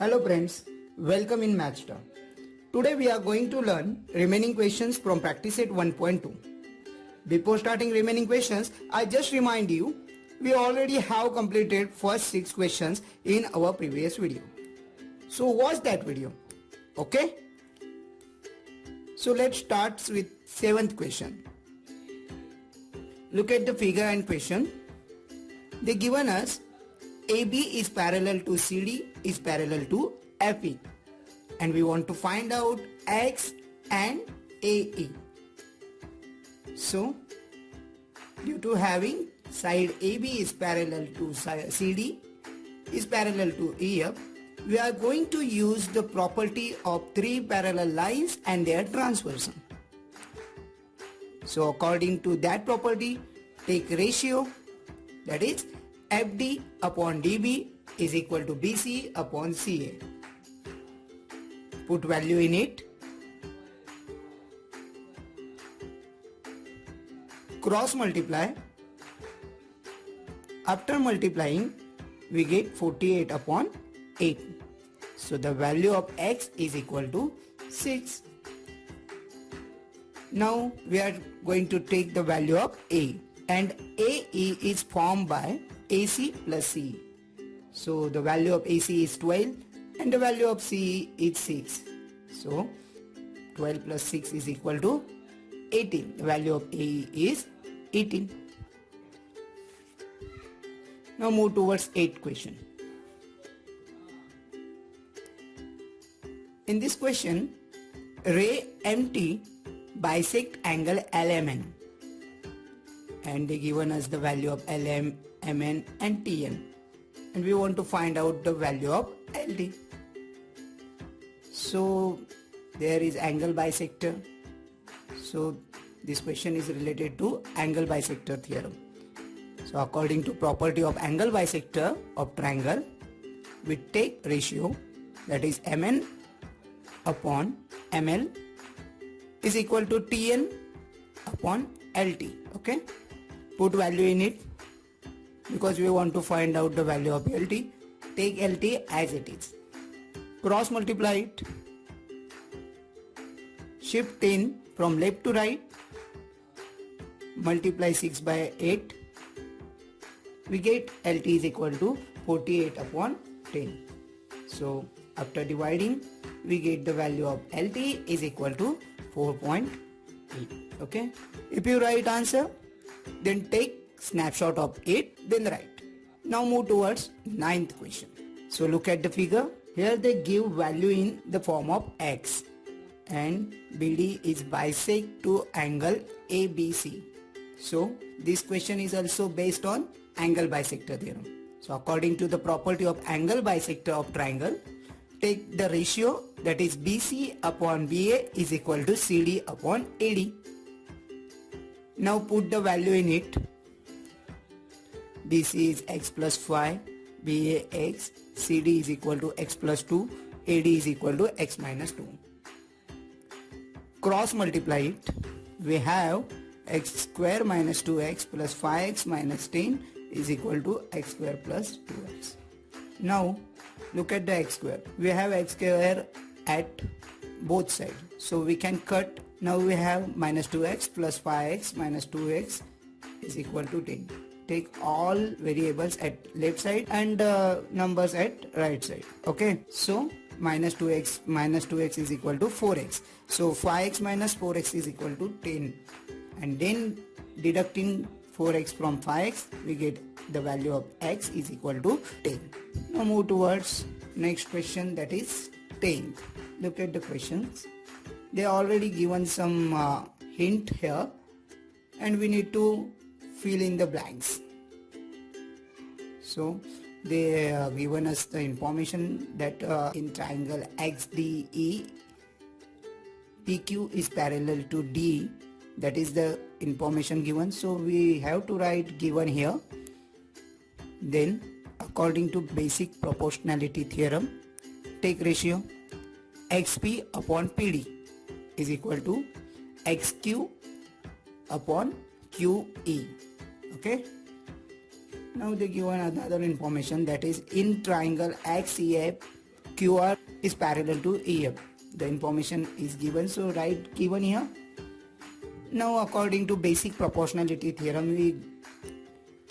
Hello friends, welcome in Mathstar. Today we are going to learn remaining questions from practice set 1.2. Before starting remaining questions, I just remind you, we already have completed first 6 questions in our previous video. So watch that video, okay? So let's start with 7th question. Look at the figure and question. They given us AB is parallel to CD is parallel to FE, and we want to find out X and AE. So due to having side AB is parallel to CD is parallel to EF, we are going to use the property of 3 parallel lines and their transversion. So according to that property, take ratio, that is FD upon DB is equal to BC upon CA. Put value in it. Cross multiply. After multiplying, we get 48 upon 8. So the value of X is equal to 6. Now we are going to take the value of A, and AE is formed by AC plus CE. So the value of AC is 12 and the value of CE is 6. So 12 plus 6 is equal to 18. The value of AE is 18. Now move towards 8th question. In this question, ray MT bisect angle LMN, and they given us the value of LM, MN and TN, and we want to find out the value of LD. So there is angle bisector. So this question is related to angle bisector theorem. So according to property of angle bisector of triangle, we take ratio, that is MN upon ML is equal to TN upon LT. Okay, put value in it because we want to find out the value of LT. Take LT as it is. Cross multiply it. Shift 10 from left to right. Multiply 6 by 8. We get LT is equal to 48 upon 10. So after dividing, we get the value of LT is equal to 4.8. Okay. If you write answer, then take snapshot of it, then write. Now move towards 9th question. So look at the figure. Here they give value in the form of X, and BD is bisect to angle ABC. So this question is also based on angle bisector theorem. So according to the property of angle bisector of triangle, take the ratio, that is BC upon BA is equal to CD upon AD. Now put the value in it. BC is X plus 5, BA X, CD is equal to X plus 2, AD is equal to X minus 2. Cross multiply it. We have X square minus 2X plus 5X minus 10 is equal to X square plus 2X. Now look at the X square. We have X square at both sides, so we can cut. Now we have minus 2X plus 5X minus 2X is equal to 10. Take all variables at left side and numbers at right side. Okay, so minus 2x is equal to 4x. So 5x minus 4x is equal to 10, and then deducting 4x from 5x, we get the value of x is equal to 10. Now move towards next question, that is 10th. Look at the questions. They are already given some hint here, and we need to fill in the blanks. So they given us the information that in triangle XDE, PQ is parallel to D. That is the information given. So we have to write given here. Then according to basic proportionality theorem, take ratio XP upon PD is equal to XQ upon QE. Okay. Now they given another information, that is in triangle XEF QR is parallel to EF. The information is given, so write given here. Now according to basic proportionality theorem, we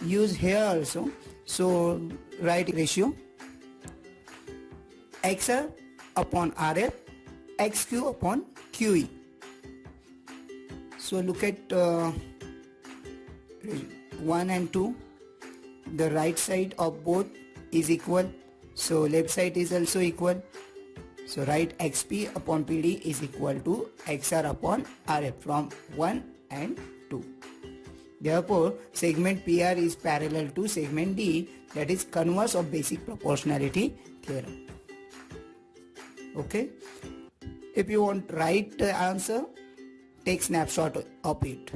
use here also. So write ratio XR upon RF, XQ upon QE. So look at 1 and 2. The right side of both is equal. So left side is also equal. So write XP upon PD is equal to XR upon RF from 1 and 2. Therefore, segment PR is parallel to segment D, that is converse of basic proportionality theorem. Okay. If you want to write the answer, take snapshot of it.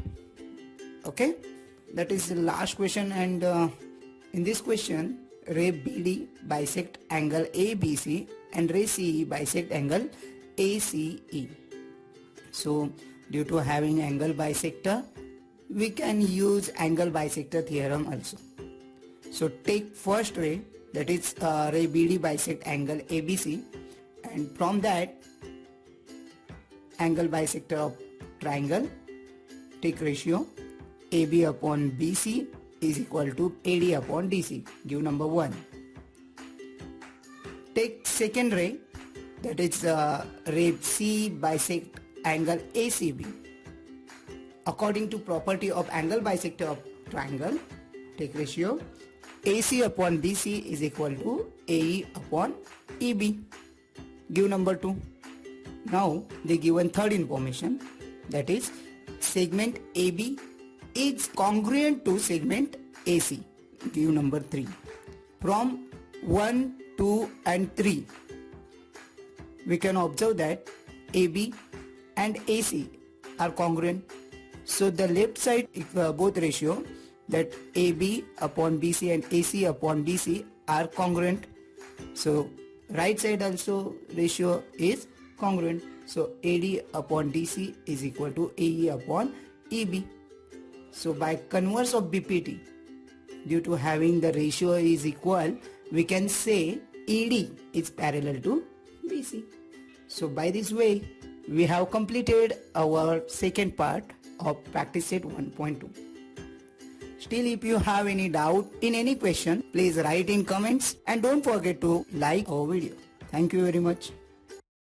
Okay. That is the last question, and in this question, ray BD bisect angle ABC and ray CE bisect angle ACE. So due to having angle bisector, we can use angle bisector theorem also. So take first ray, that is ray BD bisect angle ABC, and from that angle bisector of triangle, take ratio AB upon BC is equal to AD upon DC. Give number 1. Take second ray, that is ray C bisect angle ACB. According to property of angle bisector of triangle, take ratio AC upon BC is equal to AE upon EB. Give number 2. Now they given third information, that is segment AB is congruent to segment AC. Give number 3. From 1, 2 and 3, we can observe that AB and AC are congruent. So the left side both ratio, that AB upon BC and AC upon BC are congruent. So right side also ratio is congruent. So AD upon DC is equal to AE upon EB. So by converse of BPT, due to having the ratio is equal, we can say ED is parallel to BC. So by this way, we have completed our second part of practice set 1.2. Still, if you have any doubt in any question, please write in comments and don't forget to like our video. Thank you very much.